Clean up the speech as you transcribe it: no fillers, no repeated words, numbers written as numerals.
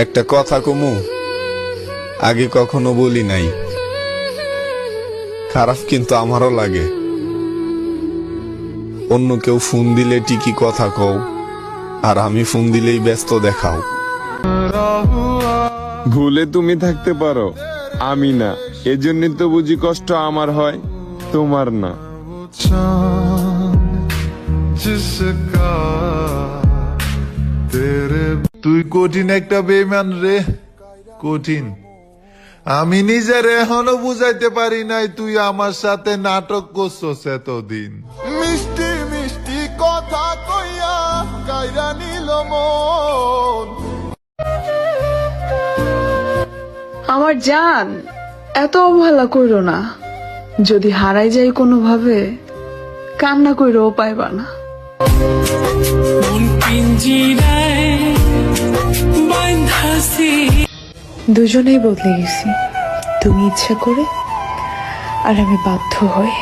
একটা কথা কমু, আগে কখনো বলি নাই, খারাপ কিন্তু আমারও লাগে। অন্য কেউ ফোন দিলে ঠিকই কথা কও, আর আমি ফোন দিলেই ব্যস্ত দেখাও। ভুলে তুমি থাকতে পারো, আমি না, এজন্য তো বুঝি কষ্ট আমার হয়, তোমার না। তুই কঠিন একটা বেইমান রে, কঠিন। আমি নিজের এখনো বুঝাইতে পারি নাই তুই আমার সাথে নাটক করছস এতদিন। মিষ্টি মিষ্টি কথা কইয়া কাইরা নিল মন। আমার জান, এত অবহেলা কইরো না। যদি হারাই যাই কোনোভাবে, কান্না কইরও পাইবা না। দুজনেই বদলে গেছি, তুমি ইচ্ছা করে আর আমি বাধ্য হয়ে।